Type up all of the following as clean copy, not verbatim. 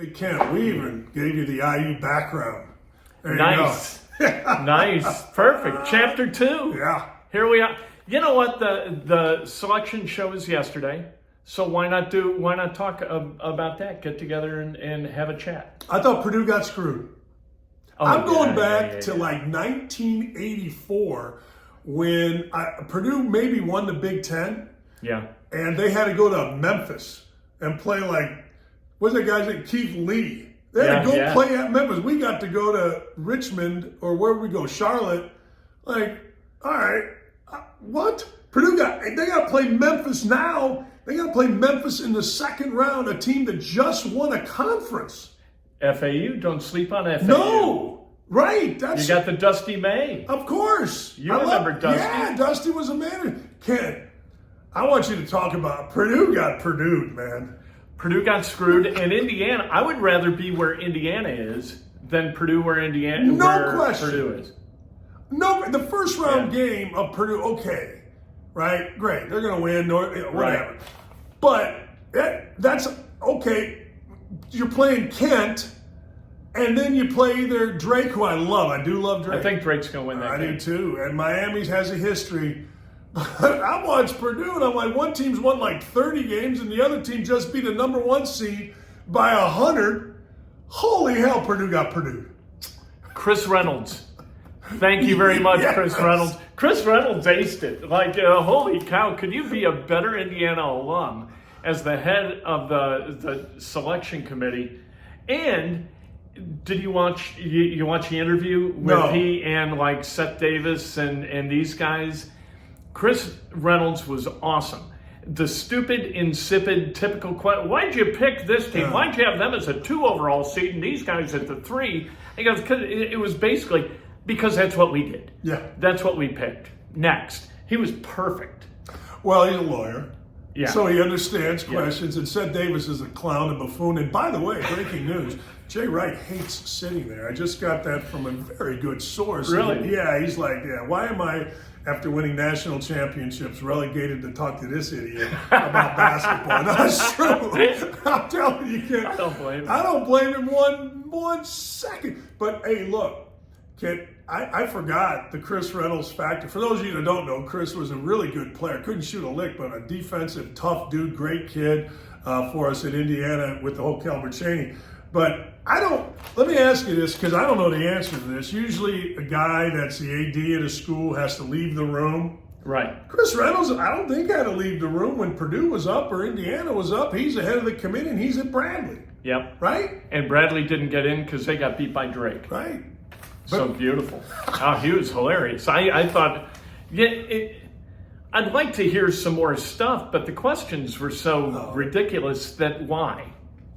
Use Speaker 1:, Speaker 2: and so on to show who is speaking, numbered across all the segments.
Speaker 1: Hey, Kent, we even gave you the IU background. There
Speaker 2: Nice. Nice. Perfect. Chapter 2.
Speaker 1: Yeah.
Speaker 2: Here we are. You know what? The selection show was yesterday. So why not talk about that? Get together and have a chat.
Speaker 1: I thought Purdue got screwed.
Speaker 2: Oh,
Speaker 1: I'm going back to like 1984 when Purdue maybe won the Big Ten.
Speaker 2: Yeah.
Speaker 1: And they had to go to Memphis and play like, what's that guy's name? Keith Lee. They had to go play at Memphis. We got to go to Richmond, or where we go, Charlotte. Like, all right, what? Purdue they got to play Memphis now. They got to play Memphis in the second round, a team that just won a conference.
Speaker 2: FAU, don't sleep on FAU.
Speaker 1: No, right.
Speaker 2: You got the Dusty May.
Speaker 1: Of course.
Speaker 2: You remember Dusty?
Speaker 1: Yeah, Dusty was a man. Ken, I want you to talk about Purdue got Purdued, man.
Speaker 2: Purdue got screwed, and Indiana, I would rather be where Indiana is than Purdue where Purdue is.
Speaker 1: No, the first round game of Purdue, okay, right? Great, they're going to win, whatever. Right. But that's okay. You're playing Kent, and then you play either Drake, who I love. I do love Drake.
Speaker 2: I think Drake's going to win that game.
Speaker 1: I do too, and Miami has a history. I watched Purdue, and I'm like, one team's won like 30 games, and the other team just beat a number 1 seed by 100. Holy hell, Purdue got Purdue.
Speaker 2: Chris Reynolds. Thank you very much, yes. Chris Reynolds. Chris Reynolds aced it. Like, holy cow, could you be a better Indiana alum as the head of the selection committee? And did you watch the interview with he and like Seth Davis and these guys? Chris Reynolds was awesome. The stupid, insipid, typical question, why'd you pick this team? Why'd you have them as a 2 overall seed and these guys at the 3? He goes, it was basically because that's what we did.
Speaker 1: Yeah.
Speaker 2: That's what we picked. Next. He was perfect.
Speaker 1: Well, he's a lawyer.
Speaker 2: Yeah.
Speaker 1: So he understands questions. And Seth Davis is a clown and buffoon. And by the way, breaking news, Jay Wright hates sitting there. I just got that from a very good source.
Speaker 2: Really?
Speaker 1: He's like, why am I, after winning national championships, relegated to talk to this idiot about basketball? No, that's true. I'm telling you, kid.
Speaker 2: I don't blame him.
Speaker 1: I don't blame him one second. But hey, look, kid, I forgot the Chris Reynolds factor. For those of you that don't know, Chris was a really good player. Couldn't shoot a lick, but a defensive, tough dude, great kid for us at Indiana with the whole Kelvin Chaney. But let me ask you this, because I don't know the answer to this. Usually a guy that's the AD at a school has to leave the room.
Speaker 2: Right.
Speaker 1: Chris Reynolds, I don't think had to leave the room when Purdue was up or Indiana was up. He's the head of the committee, and he's at Bradley.
Speaker 2: Yep.
Speaker 1: Right?
Speaker 2: And Bradley didn't get in because they got beat by Drake.
Speaker 1: Right.
Speaker 2: So beautiful. He was hilarious. I thought, I'd like to hear some more stuff, but the questions were so ridiculous that why?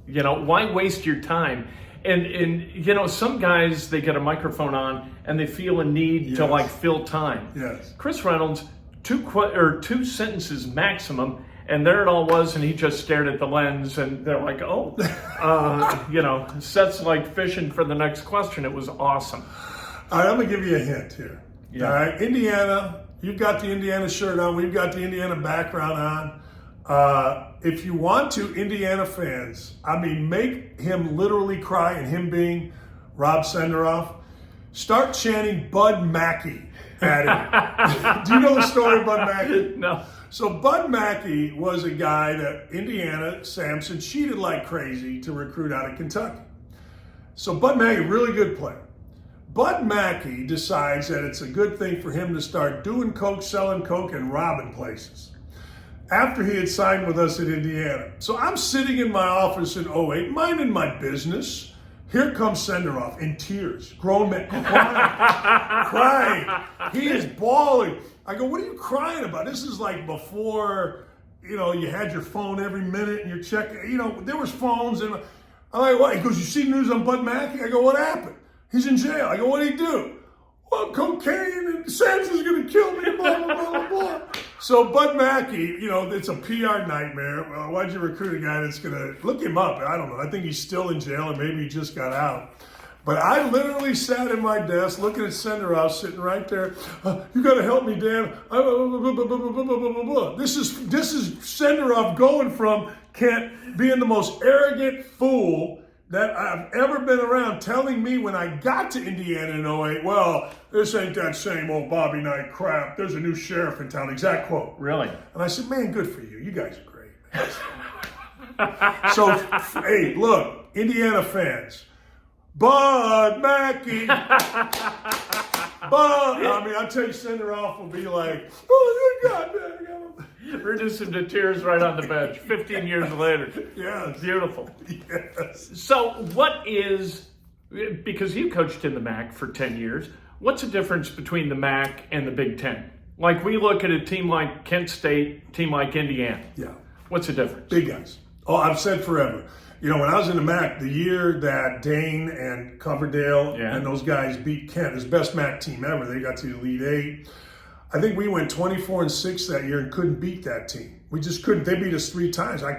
Speaker 2: Why waste your time? And some guys, they get a microphone on and they feel a need to like fill time.
Speaker 1: Yes.
Speaker 2: Chris Reynolds, 2 sentences maximum, and there it all was, and he just stared at the lens, and they're like, Seth's like fishing for the next question. It was awesome.
Speaker 1: All right, I'm going to give you a hint here. Yeah. All right, Indiana, you've got the Indiana shirt on. We've got the Indiana background on. If you want to, Indiana fans, make him literally cry, and him being Rob Senderoff, start chanting Bud Mackey at him. Do you know the story of Bud Mackey?
Speaker 2: No.
Speaker 1: So Bud Mackey was a guy that Indiana, Sampson, cheated like crazy to recruit out of Kentucky. So Bud Mackey, really good player. Bud Mackey decides that it's a good thing for him to start doing coke, selling coke, and robbing places after he had signed with us at Indiana. So I'm sitting in my office in 08, minding my business. Here comes Senderoff in tears, grown man, crying. He is bawling. I go, what are you crying about? This is like before, you had your phone every minute and you're checking, there was phones. And I'm like, what? He goes, you see news on Bud Mackey? I go, what happened? He's in jail. I go, what did he do? Well, cocaine and Sampson's going to kill me, blah, blah, blah, blah, blah. So Bud Mackey, it's a PR nightmare. Why'd you recruit a guy that's going to, look him up. I don't know. I think he's still in jail or maybe he just got out. But I literally sat at my desk looking at Senderoff sitting right there. You got to help me, Dan. This is Senderoff going from being the most arrogant fool that I've ever been around telling me when I got to Indiana in '08, well, this ain't that same old Bobby Knight crap. There's a new sheriff in town. Exact quote.
Speaker 2: Really?
Speaker 1: And I said, man, good for you. You guys are great, man. So, hey, look, Indiana fans, Bud Mackey. I'll tell you, Senderoff will be like, oh, you got that.
Speaker 2: Reduce him to tears right on the bench 15 years later.
Speaker 1: Yes.
Speaker 2: Beautiful.
Speaker 1: Yes.
Speaker 2: So what is, because you coached in the MAC for 10 years, what's the difference between the MAC and the Big Ten? Like we look at a team like Kent State, team like Indiana.
Speaker 1: Yeah.
Speaker 2: What's the difference?
Speaker 1: Big guys. Oh, I've said forever. You know, when I was in the MAC, the year that Dane and Coverdale and those guys beat Kent, his best MAC team ever, they got to the Elite Eight. I think we went 24-6 that year and couldn't beat that team. We just couldn't. They beat us 3 times. I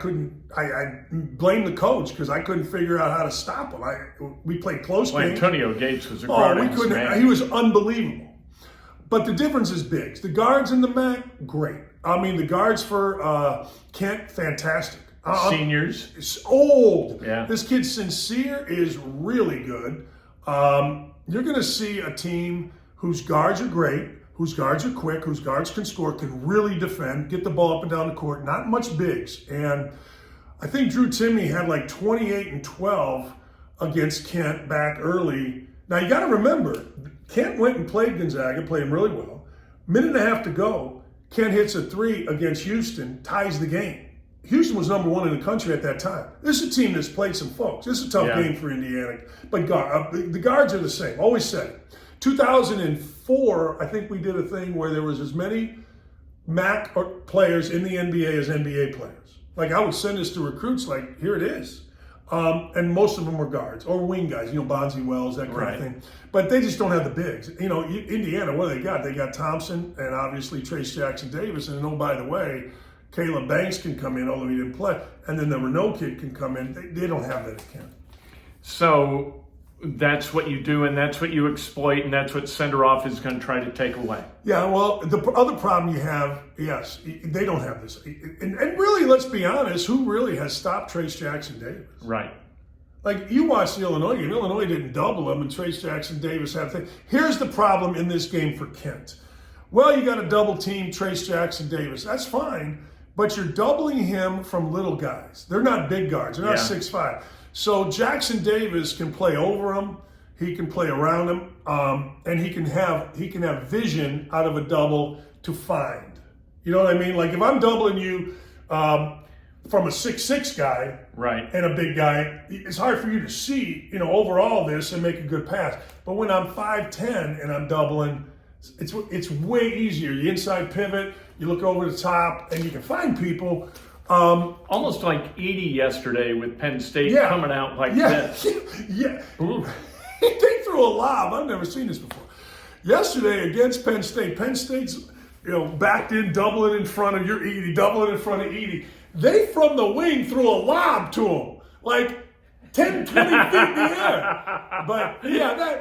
Speaker 1: blame the coach because I couldn't figure out how to stop them. We played close games.
Speaker 2: Antonio Gates was a
Speaker 1: we couldn't. Man. He was unbelievable. But the difference is big. The guards in the MAC, great. I mean, the guards for Kent, fantastic.
Speaker 2: Seniors.
Speaker 1: It's old.
Speaker 2: Yeah.
Speaker 1: This kid Sincere is really good. You're going to see a team whose guards are great, whose guards are quick, whose guards can score, can really defend, get the ball up and down the court, not much bigs. And I think Drew Timney had like 28 and 12 against Kent back early. Now you got to remember, Kent went and played Gonzaga, played him really well. Minute and a half to go, Kent hits a 3 against Houston, ties the game. Houston was number 1 in the country at that time. This is a team that's played some folks. This is a tough game for Indiana. But the guards are the same. Always said it. 2004, I think we did a thing where there was as many MAC players in the NBA as NBA players. Like I would send this to recruits like, here it is. And most of them were guards or wing guys, Bonzi Wells, that kind of thing. But they just don't have the bigs. Indiana, what do they got? They got Thompson and obviously Trace Jackson Davis. And oh, by the way, Caleb Banks can come in, although he didn't play. And then the Renault kid can come in. They don't have that at Kent.
Speaker 2: So that's what you do, and that's what you exploit, and that's what Senderoff is going to try to take away. Yeah,
Speaker 1: well, the other problem you have, yes, they don't have this. And really, let's be honest, who really has stopped Trace Jackson Davis?
Speaker 2: Right.
Speaker 1: Like, you watched the Illinois game. Illinois didn't double him, and Trace Jackson Davis had a thing. Here's the problem in this game for Kent. Well, you got to double team Trace Jackson Davis. That's fine, but you're doubling him from little guys. They're not big guards. They're not 6'5". So Jackson Davis can play over him, he can play around him, and he can have vision out of a double to find. You know what I mean? Like if I'm doubling you from a 6'6" guy and a big guy, it's hard for you to see, over all this and make a good pass. But when I'm 5'10" and I'm doubling, it's way easier. You inside pivot, you look over the top, and you can find people.
Speaker 2: Almost like Edie yesterday with Penn State coming out like this.
Speaker 1: Yeah. They threw a lob. I've never seen this before. Yesterday against Penn State's backed in, doubling in front of your Edie, doubling in front of Edie. They from the wing threw a lob to him, like 10, 20 feet in the air. But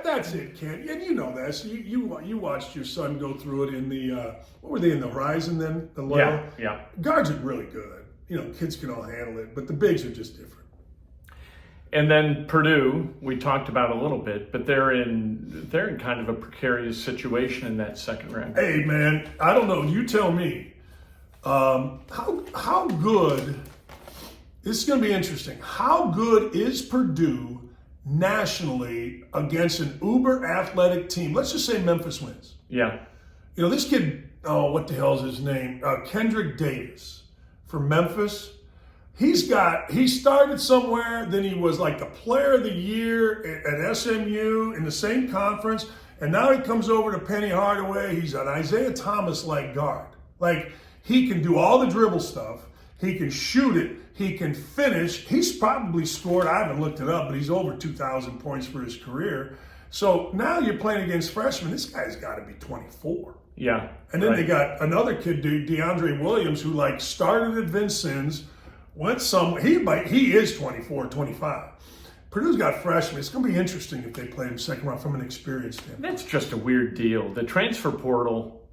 Speaker 1: that's it, Kent. And you know this. You watched your son go through it in the what were they in the Horizon then? The Loyal?
Speaker 2: Yeah.
Speaker 1: Guards are really good. Kids can all handle it, but the bigs are just different.
Speaker 2: And then Purdue, we talked about a little bit, but they're in kind of a precarious situation in that second round.
Speaker 1: Hey man, I don't know. You tell me. How good? This is going to be interesting. How good is Purdue nationally against an uber athletic team? Let's just say Memphis wins.
Speaker 2: Yeah.
Speaker 1: This kid. Oh, what the hell is his name? Kendrick Davis. For Memphis, he started somewhere, then he was like the player of the year at SMU in the same conference, and now he comes over to Penny Hardaway. He's an Isaiah Thomas-like guard. Like, he can do all the dribble stuff, he can shoot it, he can finish. He's probably scored, I haven't looked it up, but he's over 2,000 points for his career. So now you're playing against freshmen. This guy's got to be 24.
Speaker 2: Yeah.
Speaker 1: And then they got another kid, DeAndre Williams, who started at Vincennes, went somewhere. He is 24, 25. Purdue's got freshmen. It's going to be interesting if they play him second round from an experience standpoint.
Speaker 2: That's just a weird deal. The transfer portal.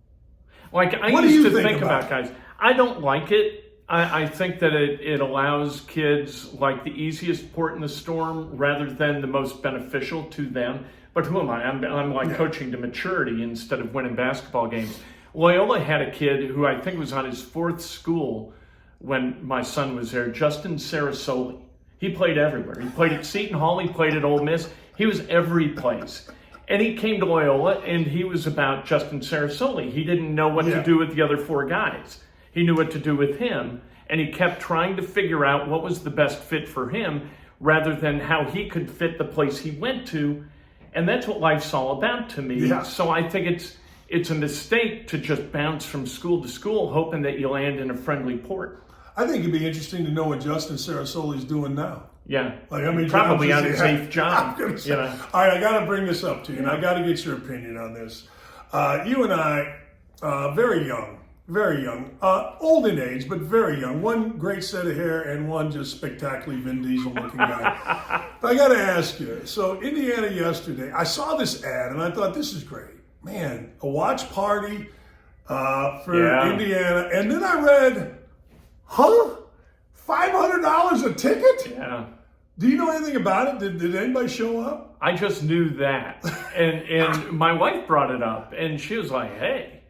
Speaker 2: Like I used to think about guys. I don't like it. I think that it allows kids like the easiest port in the storm rather than the most beneficial to them. But who am I? I'm like coaching to maturity instead of winning basketball games. Loyola had a kid who I think was on his 4th school when my son was there, Justin Sarasoli. He played everywhere. He played at Seton Hall. He played at Ole Miss. He was every place. And he came to Loyola, and he was about Justin Sarasoli. He didn't know what to do with the other 4 guys. He knew what to do with him, and he kept trying to figure out what was the best fit for him rather than how he could fit the place he went to. And that's what life's all about to me.
Speaker 1: Yeah.
Speaker 2: So I think it's a mistake to just bounce from school to school hoping that you land in a friendly port.
Speaker 1: I think it'd be interesting to know what Justin Sarasoli's doing now.
Speaker 2: Yeah,
Speaker 1: like, I mean,
Speaker 2: probably on his 8th job.
Speaker 1: All right, I got to bring this up to you, and I got to get your opinion on this. You and I, very young, old in age, but very young. One great set of hair and one just spectacularly Vin Diesel-looking guy. But I got to ask you, so Indiana yesterday, I saw this ad, and I thought, this is great. Man, a watch party for Indiana. And then I read, $500 a ticket?
Speaker 2: Yeah.
Speaker 1: Do you know anything about it? Did anybody show up?
Speaker 2: I just knew that. And my wife brought it up, and she was like, hey,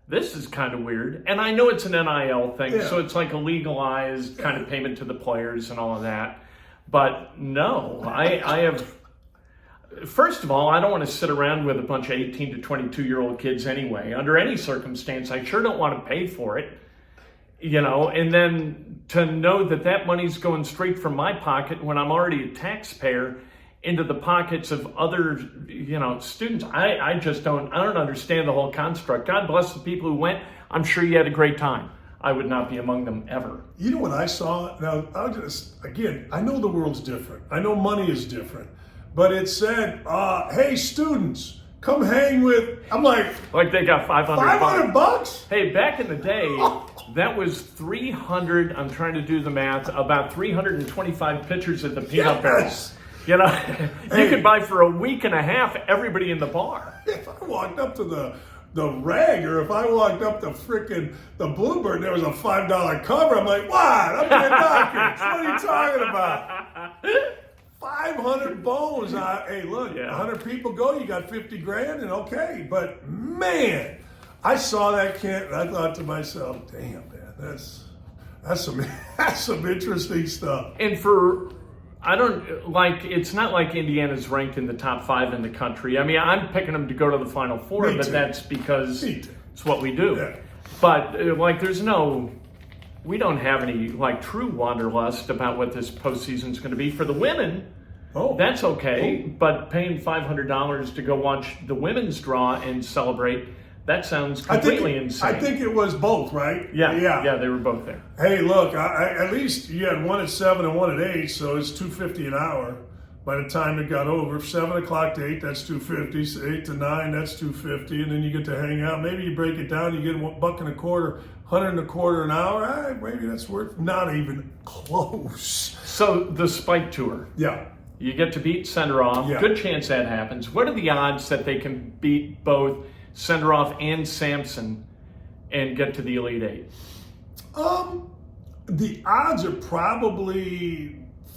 Speaker 2: this is kind of weird. And I know it's an NIL thing, so it's like a legalized kind of payment to the players and all of that. But no, I have... First of all, I don't want to sit around with a bunch of 18 to 22-year-old kids anyway. Under any circumstance, I sure don't want to pay for it. And then to know that money's going straight from my pocket when I'm already a taxpayer into the pockets of other, students. I don't understand the whole construct. God bless the people who went. I'm sure you had a great time. I would not be among them ever.
Speaker 1: You know what I saw? Now, I know the world's different. I know money is different. But it said, hey, students, come hang with, I'm like
Speaker 2: they got
Speaker 1: $500?
Speaker 2: Hey, back in the day, that was 300, I'm trying to do the math, about 325 pitchers at the peanut barrels. You could buy for a week and a half everybody in the bar.
Speaker 1: If I walked up to the rag, or if I walked up to the Bluebird, there was a $5 cover, I'm like, what? I'm getting Dakich. What are you talking about? 500 bones. Hey, look, 100 people go, you got 50 grand, and okay. But man, I saw that Kent, and I thought to myself, damn, man, that's some interesting stuff.
Speaker 2: And it's not like Indiana's ranked in the top 5 in the country. I mean, I'm picking them to go to the Final Four, but that's because it's what we do.
Speaker 1: Yeah.
Speaker 2: But we don't have any true wanderlust about what this postseason's going to be. For the women, that's okay. But paying $500 to go watch the women's draw and celebrate, that sounds completely insane.
Speaker 1: I think it was both, right?
Speaker 2: Yeah, they were both there.
Speaker 1: Hey, look, at least you had one at 7 and one at 8, so it's $2.50 an hour. By the time it got over, 7 o'clock to 8, that's $2.50. 8 to 9, that's $2.50, and then you get to hang out. Maybe you break it down, you get $1.25, $125 an hour. Maybe that's worth not even close.
Speaker 2: So the Spike Tour.
Speaker 1: Yeah.
Speaker 2: You get to beat Senderoff.
Speaker 1: Yeah.
Speaker 2: Good chance that happens. What are the odds that they can beat both Senderoff and Sampson and get to the Elite Eight?
Speaker 1: The odds are probably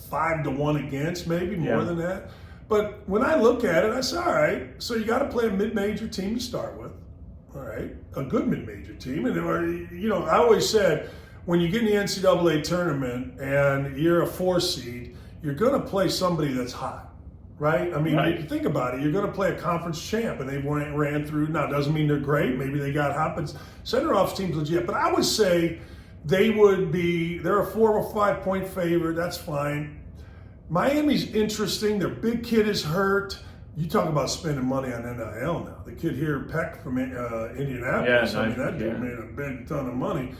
Speaker 1: 5 to 1 against, maybe more than that. But when I look at it, I say, all right, so you got to play a mid-major team to start with. All right, a good mid-major team. And, I always said, when you get in the NCAA tournament and you're a 4 seed, you're going to play somebody that's hot, right? I mean, you think about it, you're going to play a conference champ, and they ran through. Now, it doesn't mean they're great. Maybe they got hot, but Senderoff's team's legit. But I would say they're a 4 or 5 point favorite. That's fine. Miami's interesting. Their big kid is hurt. You talk about spending money on NIL now. The kid here, Peck from Indianapolis, that dude made a big ton of money.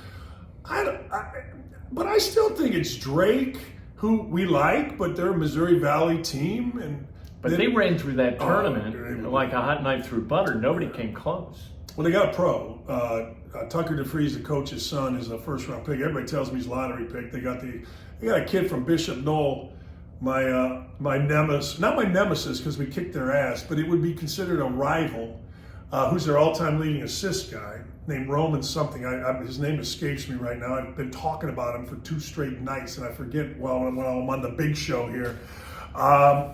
Speaker 1: But I still think it's Drake, who we like, but they're a Missouri Valley team.
Speaker 2: But they ran through that tournament like a hot knife through butter. Nobody came close.
Speaker 1: Well, they got a pro. Tucker DeFries, the coach's son, is a first-round pick. Everybody tells me he's a lottery pick. They got a kid from Bishop Knoll, my nemesis, not my nemesis because we kicked their ass, but it would be considered a rival. who's their all-time leading assist guy, named Roman something. His name escapes me right now. I've been talking about him for 2 straight nights, and I forget when I'm on the big show here.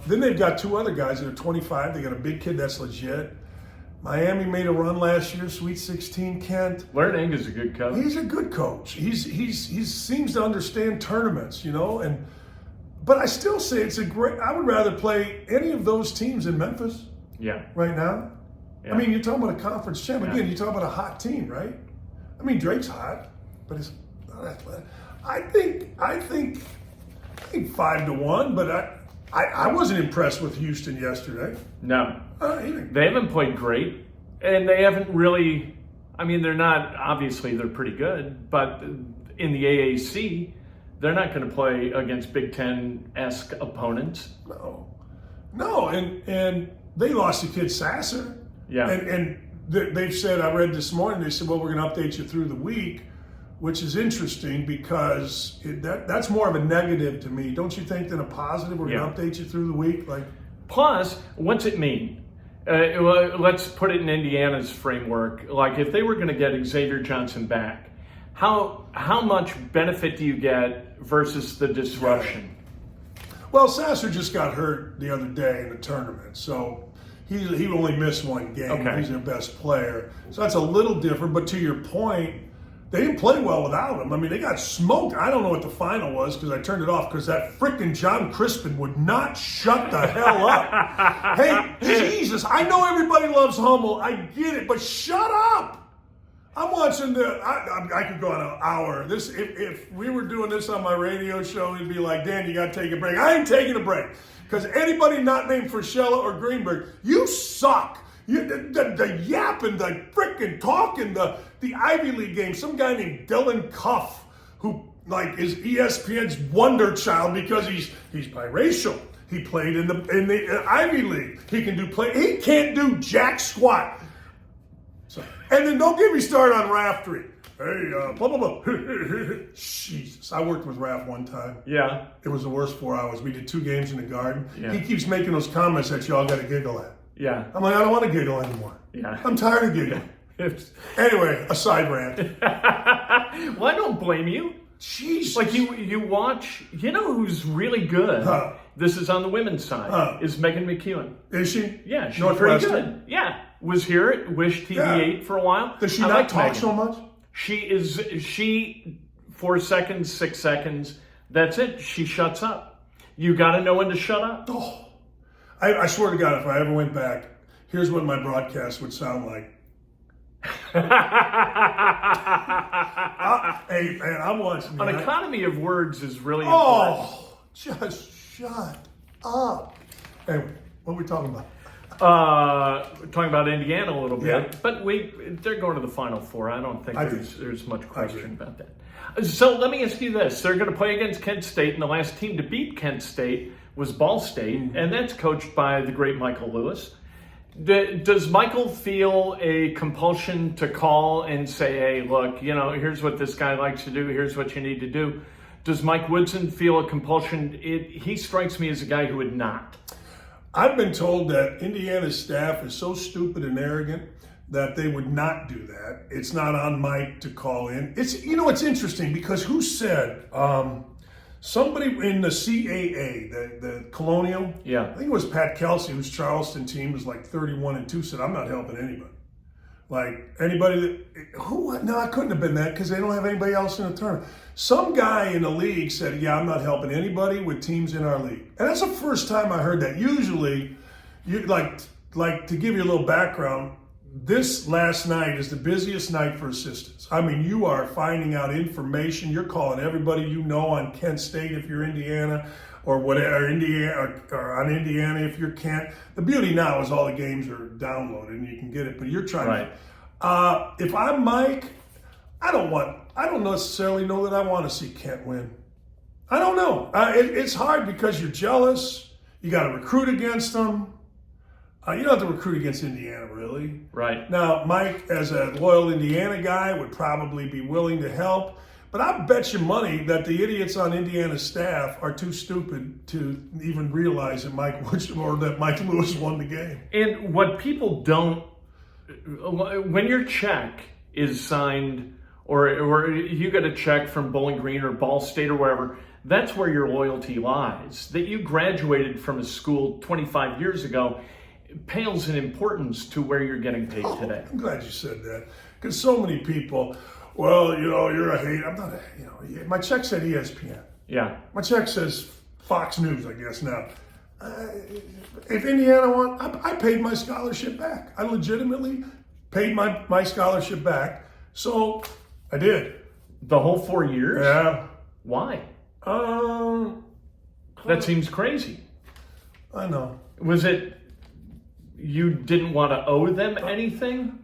Speaker 1: Then they've got 2 other guys that are 25. They got a big kid that's legit. Miami made a run last year, Sweet 16. Kent.
Speaker 2: Learning is a good coach.
Speaker 1: He's a good coach. He seems to understand tournaments, But I still say it's a great. I would rather play any of those teams in Memphis.
Speaker 2: Yeah.
Speaker 1: Right now. Yeah. I mean, you're talking about a conference champ. Again, you're talking about a hot team, right? I mean, Drake's hot, but it's not athletic. I think 5-1, but I wasn't impressed with Houston yesterday.
Speaker 2: No. They haven't played great, and they haven't really. I mean, they're not. Obviously, they're pretty good, but in the AAC, they're not going to play against Big Ten-esque opponents. No, and they lost the kid Sasser. Yeah.
Speaker 1: And they've said, I read this morning, they said, well, we're going to update you through the week, which is interesting because that's more of a negative to me. Don't you think, than a positive? We're going to update you through the week?
Speaker 2: Plus, what's it mean? Let's put it in Indiana's framework. Like, if they were going to get Xavier Johnson back, how much benefit do you get versus the disruption?
Speaker 1: Well, Sasser just got hurt the other day in the tournament, so he only missed 1 game.
Speaker 2: Okay.
Speaker 1: He's their best player. So that's a little different, but to your point, they didn't play well without him. I mean, they got smoked. I don't know what the final was because I turned it off because that freaking John Crispin would not shut the hell up. Hey, Jesus, I know everybody loves Hummel. I get it, but shut up. I'm watching I could go on an hour. If we were doing this on my radio show, it'd be like, Dan, you got to take a break. I ain't taking a break because anybody not named Frischella or Greenberg, you suck. The yapping, the freaking talking, the Ivy League game. Some guy named Dylan Cuff, who is ESPN's wonder child because he's biracial. He played in the Ivy League. He can do play. He can't do jack squat. So, and then don't get me started on Raftery. Hey, blah, blah, blah. Jesus. I worked with Raph one time.
Speaker 2: Yeah.
Speaker 1: It was the worst 4 hours. We did 2 games in the Garden.
Speaker 2: Yeah.
Speaker 1: He keeps making those comments that y'all got to giggle at.
Speaker 2: Yeah.
Speaker 1: I'm like, I don't want to giggle anymore.
Speaker 2: Yeah.
Speaker 1: I'm tired of giggling. Anyway, a side rant.
Speaker 2: Well, I don't blame you.
Speaker 1: Jesus.
Speaker 2: Like you watch, who's really good? This is on the women's side, is Megan McEwen.
Speaker 1: Is she?
Speaker 2: Yeah, she's pretty good. Yeah. Was here at Wish TV8 for a while.
Speaker 1: Does she not talk so much?
Speaker 2: She 4 seconds, 6 seconds, that's it. She shuts up. You got to know when to shut up.
Speaker 1: Oh, I swear to God, if I ever went back, here's what my broadcast would sound like. Hey, man, I'm watching.
Speaker 2: An economy of words is really important.
Speaker 1: Oh, just shut up. Anyway, what are we talking about?
Speaker 2: Talking about Indiana a little bit,
Speaker 1: Yeah.
Speaker 2: but they're going to the Final Four. I don't think there's much question about that. So let me ask you this. They're going to play against Kent State, and the last team to beat Kent State was Ball State, and that's coached by the great Michael Lewis. Does Michael feel a compulsion to call and say, hey, look, here's what this guy likes to do, here's what you need to do? Does Mike Woodson feel a compulsion? He strikes me as a guy who would not.
Speaker 1: I've been told that Indiana's staff is so stupid and arrogant that they would not do that. It's not on Mike to call in. It's interesting because who said, somebody in the CAA, the Colonial,
Speaker 2: yeah,
Speaker 1: I think it was Pat Kelsey, whose Charleston team was like 31-2, said, I'm not helping anybody. Like anybody no, I couldn't have been that because they don't have anybody else in the tournament. Some guy in the league said, yeah, I'm not helping anybody with teams in our league. And that's the first time I heard that. Usually, you like to give you a little background, this last night is the busiest night for assistants. I mean, you are finding out information. You're calling everybody you know on Kent State if you're Indiana, or whatever, Indiana, or on Indiana if you're Kent. The beauty now is all the games are downloaded and you can get it, but you're trying
Speaker 2: right.
Speaker 1: If I'm Mike, I don't necessarily know that I want to see Kent win. I don't know. It's hard because you're jealous. You got to recruit against them. You don't have to recruit against Indiana, really.
Speaker 2: Right.
Speaker 1: Now, Mike, as a loyal Indiana guy, would probably be willing to help. But I bet you money that the idiots on Indiana's staff are too stupid to even realize that Mike Lewis won the game.
Speaker 2: And what people don't when your check is signed, or you get a check from Bowling Green or Ball State or wherever, that's where your loyalty lies. That you graduated from a school 25 years ago pales in importance to where you're getting paid today.
Speaker 1: I'm glad you said that, because so many people, well, you're a hater. I'm not a, my check said ESPN.
Speaker 2: Yeah.
Speaker 1: My check says Fox News, I guess now. If Indiana won, I paid my scholarship back. I legitimately paid my scholarship back. So I did.
Speaker 2: The whole 4 years?
Speaker 1: Yeah.
Speaker 2: Why? That seems crazy.
Speaker 1: I know.
Speaker 2: Was it you didn't want to owe them anything?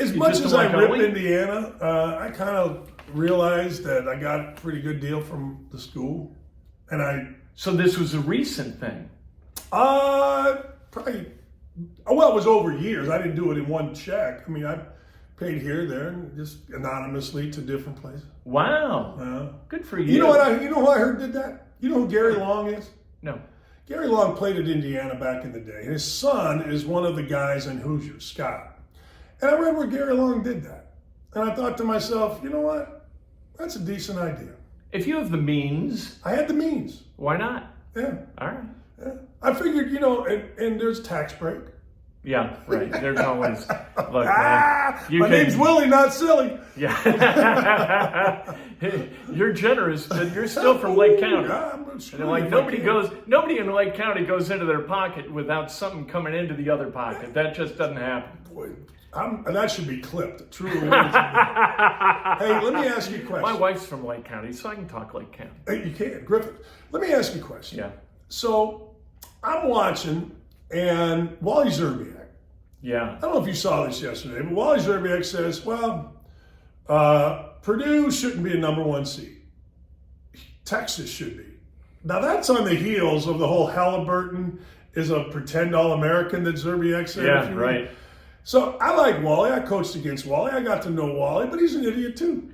Speaker 1: As much as I ripped Indiana, I kind of realized that I got a pretty good deal from the school.
Speaker 2: So this was a recent thing?
Speaker 1: Probably, well, it was over years. I didn't do it in one check. I mean, I paid here, there, and just anonymously to different places.
Speaker 2: Wow. Good for you.
Speaker 1: You know who I heard did that? You know who Gary Long is?
Speaker 2: No.
Speaker 1: Gary Long played at Indiana back in the day. His son is one of the guys in Hoosiers, Scott. And I remember Gary Long did that. And I thought to myself, you know what? That's a decent idea.
Speaker 2: If you have the means.
Speaker 1: I had the means.
Speaker 2: Why not?
Speaker 1: Yeah.
Speaker 2: All right.
Speaker 1: Yeah. I figured, and there's tax break.
Speaker 2: Yeah, right. There's always, look,
Speaker 1: my name's Willie, not silly.
Speaker 2: Yeah. You're generous, but you're still from Lake County. And like nobody in Lake County goes into their pocket without something coming into the other pocket. That just doesn't happen.
Speaker 1: Boy, and that should be clipped. Truly. Hey, let me ask you a question.
Speaker 2: My wife's from Lake County, so I can talk Lake County.
Speaker 1: Hey, you can, Griffith. Let me ask you a question.
Speaker 2: Yeah.
Speaker 1: So I'm watching, and Wally Zerbiak.
Speaker 2: Yeah.
Speaker 1: I don't know if you saw this yesterday, but Wally Zerbiak says, well, Purdue shouldn't be a number one seed. Texas should be. Now that's on the heels of the whole Halliburton is a pretend All-American that Zerbiak said.
Speaker 2: Yeah, right.
Speaker 1: So I like Wally. I coached against Wally. I got to know Wally, but he's an idiot too.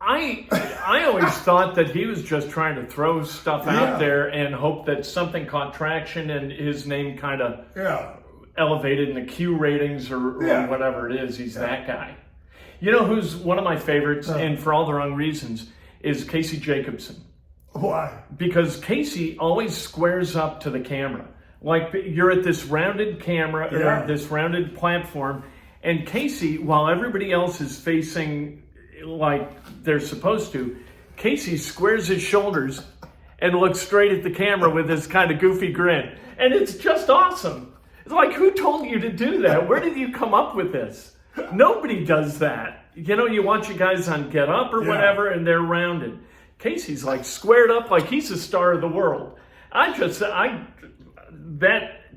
Speaker 2: I always thought that he was just trying to throw stuff out there and hope that something caught traction and his name kind of elevated in the Q ratings or whatever it is. He's that guy. You know who's one of my favorites, and for all the wrong reasons, is Casey Jacobson.
Speaker 1: Why?
Speaker 2: Because Casey always squares up to the camera. Like you're at this rounded camera, or this rounded platform, and Casey, while everybody else is facing like they're supposed to, Casey squares his shoulders and looks straight at the camera with this kind of goofy grin. And it's just awesome. It's like, who told you to do that? Where did you come up with this? Nobody does that. You watch you guys on Get Up or whatever, and they're rounded. Casey's like squared up like he's the star of the world.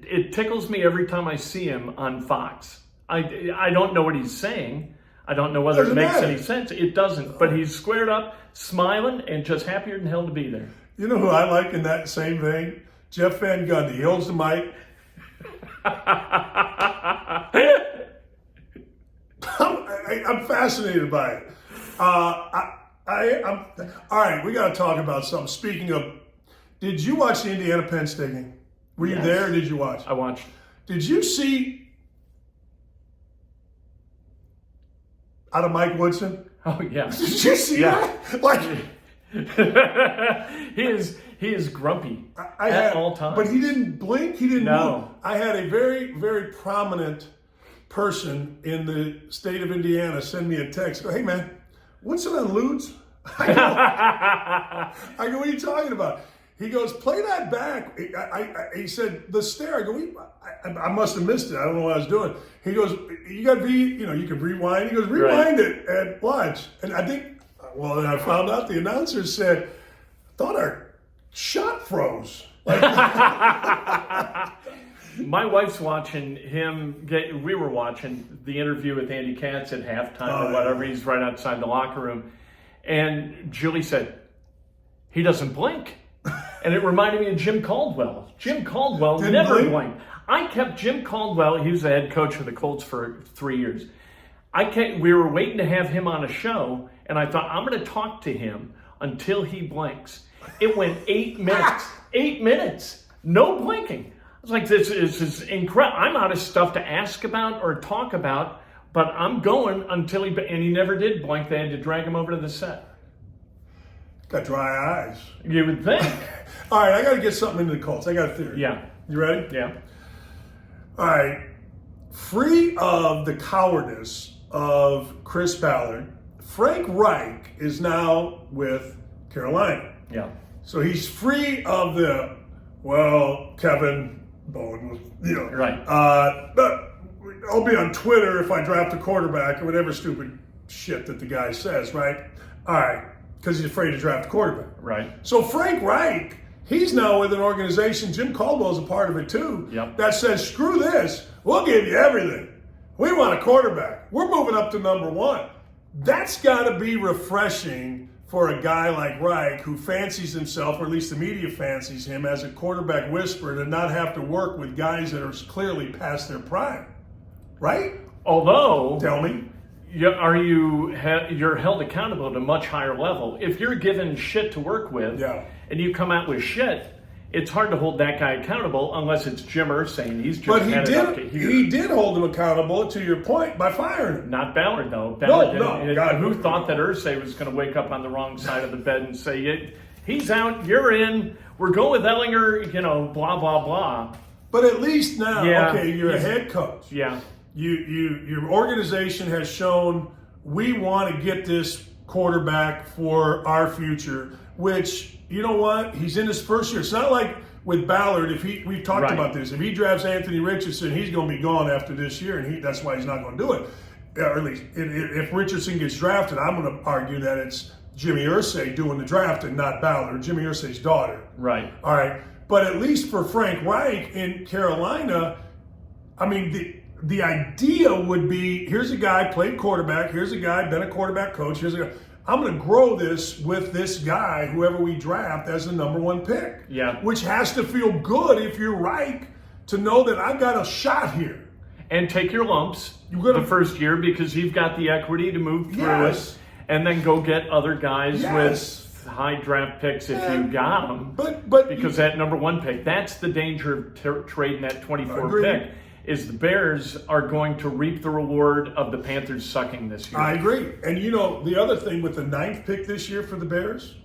Speaker 2: It tickles me every time I see him on Fox. I don't know what he's saying. I don't know whether it makes any sense. It doesn't. But he's squared up, smiling, and just happier than hell to be there. You
Speaker 1: know who I like in that same vein? Jeff Van Gundy. He holds the mic. I'm fascinated by it. I'm all right, we got to talk about something. Speaking of, did you watch the Indiana Penn State game? Were you there or did you watch?
Speaker 2: I watched.
Speaker 1: Did you see out of Mike Woodson?
Speaker 2: Oh, yeah.
Speaker 1: Did you see that? Like,
Speaker 2: he is grumpy at all times.
Speaker 1: But he didn't blink. He didn't move. I had a very, very prominent person in the state of Indiana send me a text. Go, hey, man, Woodson on Ludes? I go, what are you talking about? He goes, play that back. He said, the stare. I go, I must have missed it. I don't know what I was doing. He goes, you got to be, you can rewind. He goes, rewind it and watch. And I think, well, then I found out the announcer said, I thought our shot froze. Like,
Speaker 2: my wife's watching him. We were watching the interview with Andy Katz at halftime or whatever. He's right outside the locker room. And Julie said, he doesn't blink. And it reminded me of Jim Caldwell. Jim Caldwell never blinked. I kept Jim Caldwell. He was the head coach for the Colts for 3 years. We were waiting to have him on a show, and I thought, I'm going to talk to him until he blinks. It went 8 minutes. 8 minutes. No blinking. was like, this is incredible. I'm out of stuff to ask about or talk about, but I'm going until he never did blink. They had to drag him over to the set.
Speaker 1: Got dry eyes.
Speaker 2: You would think.
Speaker 1: All right, I got to get something into the Colts. I got a theory.
Speaker 2: Yeah.
Speaker 1: You ready?
Speaker 2: Yeah.
Speaker 1: All right. Free of the cowardice of Chris Ballard, Frank Reich is now with Carolina.
Speaker 2: Yeah.
Speaker 1: So he's free of the, Kevin Bowen was,
Speaker 2: Right.
Speaker 1: I'll be on Twitter if I draft a quarterback or whatever stupid shit that the guy says, right? All right, because he's afraid to draft a quarterback.
Speaker 2: Right.
Speaker 1: So Frank Reich, he's now with an organization, Jim Caldwell's a part of it too,
Speaker 2: Yep.
Speaker 1: that says, screw this, we'll give you everything. We want a quarterback. We're moving up to number one. That's got to be refreshing for a guy like Reich, who fancies himself, or at least the media fancies him, as a quarterback whisperer, to not have to work with guys that are clearly past their prime. Right?
Speaker 2: Although,
Speaker 1: Tell me.
Speaker 2: You're held accountable at a much higher level. If you're given shit to work with,
Speaker 1: Yeah.
Speaker 2: and you come out with shit, it's hard to hold that guy accountable unless it's Jim Irsay. He's just
Speaker 1: But
Speaker 2: had it up to here.
Speaker 1: he did hold him accountable, to your point, by firing him.
Speaker 2: Not Ballard, though. Ballard
Speaker 1: No, God,
Speaker 2: who thought that Irsay was going to wake up on the wrong side of the bed and say, he's out, you're in, we're going with Ellinger, blah, blah, blah.
Speaker 1: But at least now,
Speaker 2: Yeah.
Speaker 1: okay, you're a head coach.
Speaker 2: Yeah.
Speaker 1: Your organization has shown we want to get this quarterback for our future, which, you know what? He's in his first year. It's not like with Ballard, we've talked
Speaker 2: Right.
Speaker 1: about this. If he drafts Anthony Richardson, he's going to be gone after this year, and that's why he's not going to do it. Or at least if Richardson gets drafted, I'm going to argue that it's Jimmy Irsay doing the draft and not Ballard, Jimmy Irsay's daughter.
Speaker 2: Right.
Speaker 1: All right. But at least for Frank Reich in Carolina, I mean, the idea would be, here's a guy, played quarterback, here's a guy, been a quarterback coach, here's a guy. I'm going to grow this with this guy, whoever we draft, as the number one pick.
Speaker 2: Yeah.
Speaker 1: Which has to feel good if you're Reich to know that I've got a shot here.
Speaker 2: And take your lumps the first year because you've got the equity to move through
Speaker 1: Yes.
Speaker 2: it. And then go get other guys
Speaker 1: Yes.
Speaker 2: with high draft picks if you got them.
Speaker 1: But
Speaker 2: because that number one pick, that's the danger of trading that 24
Speaker 1: Agreed.
Speaker 2: pick, is the Bears are going to reap the reward of the Panthers sucking this year.
Speaker 1: I agree. And the other thing with the 9th pick this year for the Bears,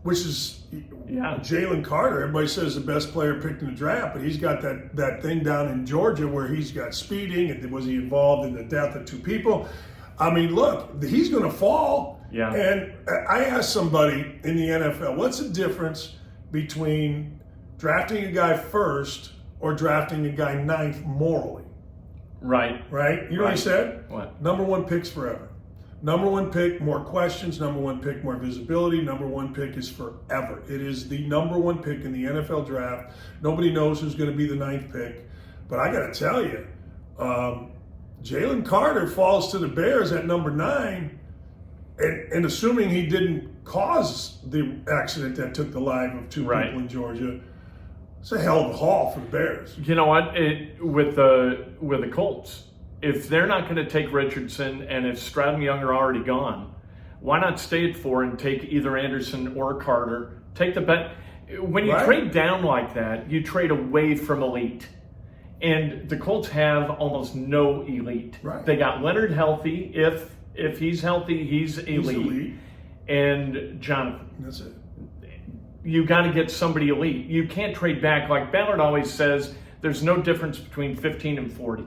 Speaker 1: which is Jalen Carter, everybody says the best player picked in the draft, but he's got that thing down in Georgia where he's got speeding, and was he involved in the death of 2 people? I mean, look, he's going to fall.
Speaker 2: Yeah.
Speaker 1: And I asked somebody in the NFL, what's the difference between drafting a guy first or drafting a guy 9th morally?
Speaker 2: Right.
Speaker 1: Right? You know what he said?
Speaker 2: What?
Speaker 1: Number 1 picks forever. Number 1 pick, more questions. Number 1 pick, more visibility. Number 1 pick is forever. It is the number 1 pick in the NFL draft. Nobody knows who's going to be the 9th pick. But I got to tell you, Jalen Carter falls to the Bears at number 9, and assuming he didn't cause the accident that took the life of 2
Speaker 2: Right.
Speaker 1: people in Georgia, it's a hell of a haul for the Bears.
Speaker 2: You know what? With the Colts, if they're not going to take Richardson and if Stroud and Young are already gone, why not stay at 4 and take either Anderson or Carter? Take the bet. When you trade down like that, you trade away from elite. And the Colts have almost no elite.
Speaker 1: Right.
Speaker 2: They got Leonard healthy. If he's healthy, he's elite. And Jonathan.
Speaker 1: That's it.
Speaker 2: You got to get somebody elite. You can't trade back. Like Ballard always says, there's no difference between 15 and 40.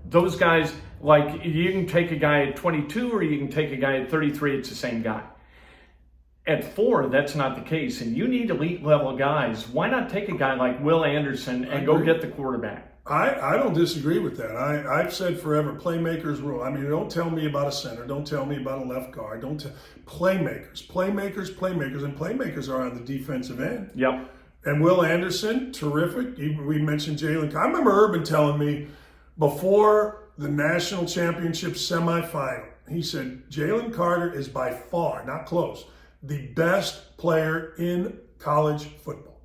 Speaker 2: Those guys, like, you can take a guy at 22 or you can take a guy at 33. It's the same guy. At 4, that's not the case. And you need elite level guys. Why not take a guy like Will Anderson and go get the quarterback?
Speaker 1: I don't disagree with that. I've said forever, playmakers rule. I mean, don't tell me about a center. Don't tell me about a left guard. Playmakers, and playmakers are on the defensive end.
Speaker 2: Yep.
Speaker 1: And Will Anderson, terrific. We mentioned Jalen. I remember Urban telling me before the national championship semifinal, he said, Jalen Carter is by far, not close, the best player in college football.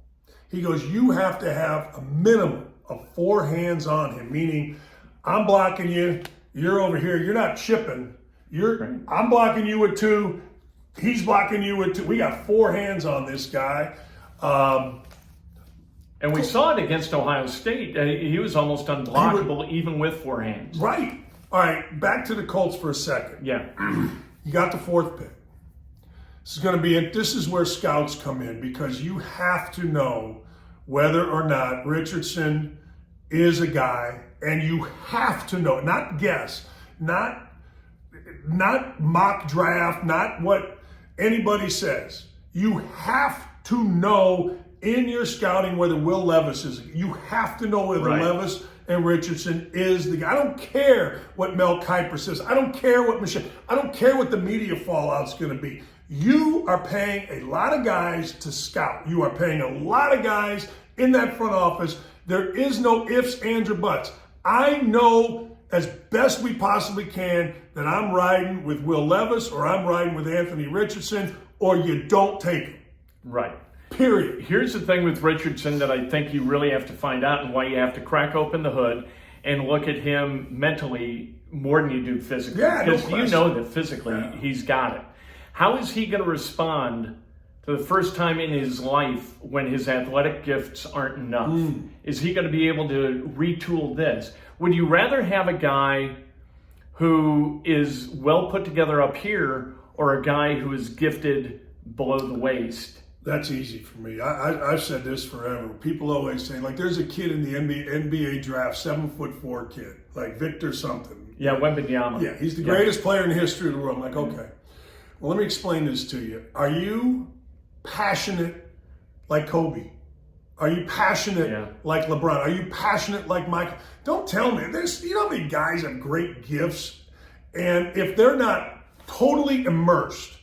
Speaker 1: He goes, you have to have a minimum of 4 hands on him, meaning I'm blocking you, you're over here, you're not chipping. I'm blocking you with 2, he's blocking you with 2. We got 4 hands on this guy.
Speaker 2: And we saw it against Ohio State. He was almost unblockable even with forehands.
Speaker 1: Right. All right, back to the Colts for a second.
Speaker 2: Yeah.
Speaker 1: You got the 4th pick. This is where scouts come in, because you have to know whether or not Richardson is a guy, and you have to know, not guess, not mock draft, not what anybody says. You have to know in your scouting whether Will Levis is. You have to know whether Levis and Richardson is the guy. I don't care what Mel Kiper says. I don't care what Michelle. I don't care what the media fallout's going to be. You are paying a lot of guys to scout. You are paying a lot of guys in that front office. There is no ifs, ands, or buts. I know as best we possibly can that I'm riding with Will Levis or I'm riding with Anthony Richardson, or you don't take him.
Speaker 2: Right.
Speaker 1: Period.
Speaker 2: Here's the thing with Richardson that I think you really have to find out, and why you have to crack open the hood and look at him mentally more than you do physically.
Speaker 1: Yeah,
Speaker 2: because
Speaker 1: no
Speaker 2: you know that physically he's got it. How is he going to respond to the first time in his life when his athletic gifts aren't enough? Is he going to be able to retool this? Would you rather have a guy who is well put together up here, or a guy who is gifted below the waist?
Speaker 1: That's easy for me. I've said this forever. People always say, like, there's a kid in the NBA draft, 7'4" kid, like Victor something.
Speaker 2: Yeah, Wembanyama.
Speaker 1: Yeah, he's the greatest player in the history of the world. I'm like, okay. Well, let me explain this to you. Are you passionate like Kobe? Are you passionate like LeBron? Are you passionate like Michael? Don't tell me. You know how many guys have great gifts, and if they're not totally immersed